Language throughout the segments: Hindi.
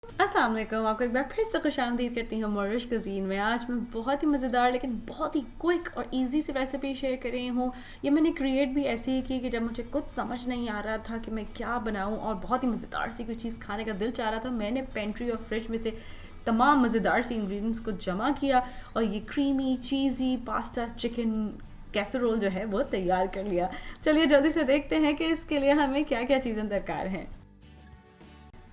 अस्सलाम वालेकुम, आपको एक बार फिर से खुशामदीद करती हूँ मोरिश कुज़ीन में। आज मैं बहुत ही मज़ेदार लेकिन बहुत ही क्विक और इजी सी रेसिपी शेयर कर रही हूँ। ये मैंने क्रिएट भी ऐसे ही की कि जब मुझे कुछ समझ नहीं आ रहा था कि मैं क्या बनाऊँ और बहुत ही मज़ेदार सी कोई चीज़ खाने का दिल चाह रहा था, मैंने पेंट्री और फ्रिज में से तमाम मज़ेदार सी इंग्रेडिएंट्स को जमा किया और ये क्रीमी चीज़ी पास्ता चिकन कैसरोल जो है वो तैयार कर लिया। चलिए जल्दी से देखते हैं कि इसके लिए हमें क्या क्या चीज़ें दरकार हैं।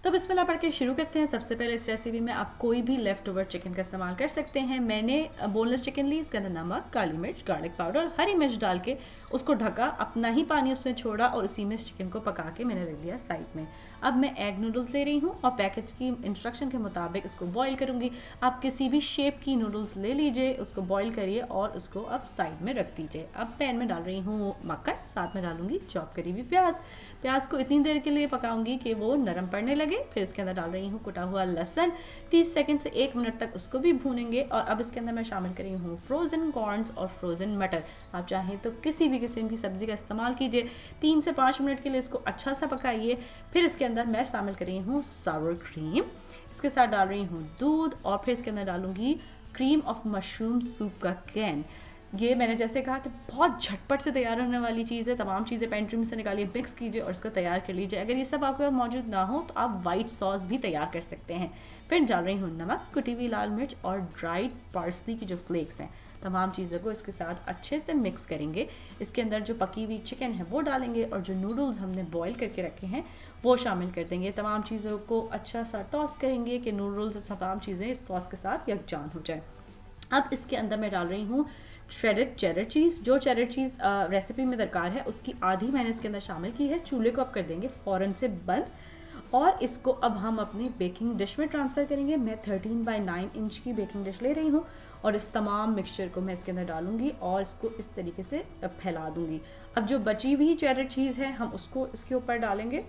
तो बिस्मिल्लाह पढ़ के शुरू करते हैं। सबसे पहले इस रेसिपी में आप कोई भी लेफ्ट ओवर चिकन का इस्तेमाल कर सकते हैं। मैंने बोनलेस चिकन ली, उसके अंदर नमक, काली मिर्च, गार्लिक पाउडर और हरी मिर्च डाल के उसको ढका, अपना ही पानी उसने छोड़ा और उसी में चिकन को पका के मैंने रख दिया साइड में। अब मैं एग नूडल्स ले रही हूँ और पैकेज की इंस्ट्रक्शन के मुताबिक इसको बॉईल करूँगी। आप किसी भी शेप की नूडल्स ले लीजिए, उसको बॉईल करिए और उसको अब साइड में रख दीजिए। अब पैन में डाल रही हूँ मक्खन, साथ में डालूंगी चॉप करी हुई प्याज। प्याज को इतनी देर के लिए पकाऊंगी कि वो नरम पड़ने लगे। फिर इसके अंदर डाल रही हूँ कुटा हुआ लहसुन, 30 सेकंड से 1 मिनट तक उसको भी भूनेंगे। और अब इसके अंदर मैं शामिल कर रही हूँ फ्रोज़न कॉर्न्स और फ्रोज़न मटर। आप चाहें तो किसी भी किस्म की सब्ज़ी का इस्तेमाल कीजिए। 3 से 5 मिनट के लिए इसको अच्छा सा पकाइए। फिर इसके अंदर मैं शामिल कर रही हूँ सावर क्रीम, इसके साथ डाल रही हूँ दूध और फिर इसके अंदर डालूंगी क्रीम ऑफ मशरूम सूप का कैन। ये मैंने जैसे कहा कि बहुत झटपट से तैयार होने वाली चीज़ है। तमाम चीज़ें पेंट्री में से निकालिए, मिक्स कीजिए और इसको तैयार कर लीजिए। अगर ये सब आपके पास मौजूद ना हो तो आप वाइट सॉस भी तैयार कर सकते हैं। फिर डाल रही हूँ नमक, कुटी हुई लाल मिर्च और ड्राइड पार्सली की जो फ्लेक्स हैं। तमाम चीज़ों को इसके साथ अच्छे से मिक्स करेंगे। इसके अंदर जो पकी हुई चिकन है वो डालेंगे और जो नूडल्स हमने बॉईल करके रखे हैं वो शामिल कर देंगे। तमाम चीज़ों को अच्छा सा टॉस करेंगे कि नूडल्स तमाम चीज़ें इस सॉस के साथ यकजान हो जाए। अब इसके अंदर मैं डाल रही हूँ श्रेडेड चेडर चीज़। जो चेडर चीज़ रेसिपी में दरकार है उसकी आधी मैंने इसके अंदर शामिल की है। चूल्हे को अब कर देंगे फ़ौरन से बंद और इसको अब हम अपनी बेकिंग डिश में ट्रांसफ़र करेंगे। मैं 13 बाई 9 इंच की बेकिंग डिश ले रही हूँ और इस तमाम मिक्सचर को मैं इसके अंदर डालूंगी और इसको इस तरीके से फैला दूंगी। अब जो बची हुई चेडर चीज़ है हम उसको इसके ऊपर डालेंगे।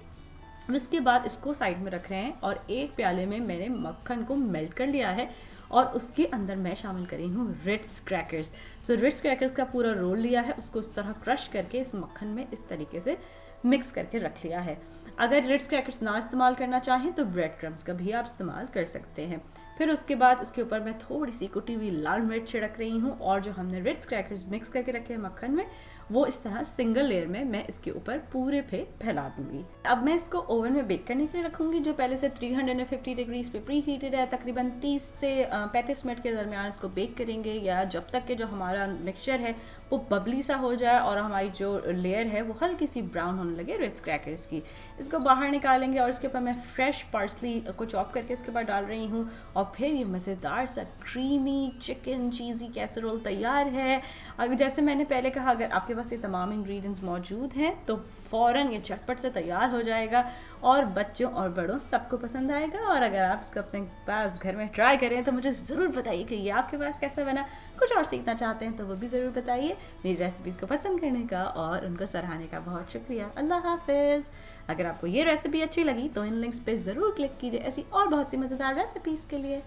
इसके बाद इसको साइड में रख रहे हैं और एक प्याले में मैंने मक्खन को मेल्ट कर लिया है और उसके अंदर मैं शामिल कर रही हूँ रिट्स क्रैकर्स। सो रिट्स क्रैकर्स का पूरा रोल लिया है, उसको इस तरह क्रश करके इस मक्खन में इस तरीके से मिक्स करके रख लिया है। अगर रिट्स क्रैकर्स ना इस्तेमाल करना चाहें तो ब्रेड क्रम्स का भी आप इस्तेमाल कर सकते हैं। फिर उसके बाद इसके ऊपर मैं थोड़ी सी कुटी हुई लाल मिर्च छिड़क रही हूँ और जो हमने रिट्स क्रैकर्स मिक्स करके रखे हैं मक्खन में वो इस तरह सिंगल लेयर में मैं इसके ऊपर पूरे पे फैला दूंगी। अब मैं इसको ओवन में बेक करने के लिए रखूंगी जो पहले से 350 डिग्रीज पे प्री हीटेड है। तकरीबन 30 से 35 मिनट के दरमियान इसको बेक करेंगे या जब तक कि जो हमारा मिक्सचर है वो बबली सा हो जाए और हमारी जो लेयर है वो हल्की सी ब्राउन होने लगे रिट्स क्रैकर्स की। इसको बाहर निकालेंगे और इसके ऊपर मैं फ्रेश पार्सली को चॉप करके इसके ऊपर डाल रही हूँ और फिर ये मज़ेदार सा क्रीमी चिकन चीज़ी कैसरोल तैयार है। और जैसे मैंने पहले कहा, अगर आपके पास ये तमाम इंग्रेडिएंट्स मौजूद हैं तो फ़ौरन ये झटपट से तैयार हो जाएगा और बच्चों और बड़ों सबको पसंद आएगा। और अगर आप इसको अपने पास घर में ट्राई करें तो मुझे ज़रूर बताइए कि ये आपके पास कैसा बना। कुछ और सीखना चाहते हैं तो वो भी ज़रूर बताइए। मेरी रेसिपीज़ को पसंद करने का और उनको सराहने का बहुत शुक्रिया। अल्लाह हाफिज़। अगर आपको ये रेसिपी अच्छी लगी तो इन लिंक्स पे ज़रूर क्लिक कीजिए ऐसी और बहुत सी मज़ेदार रेसिपीज़ के लिए।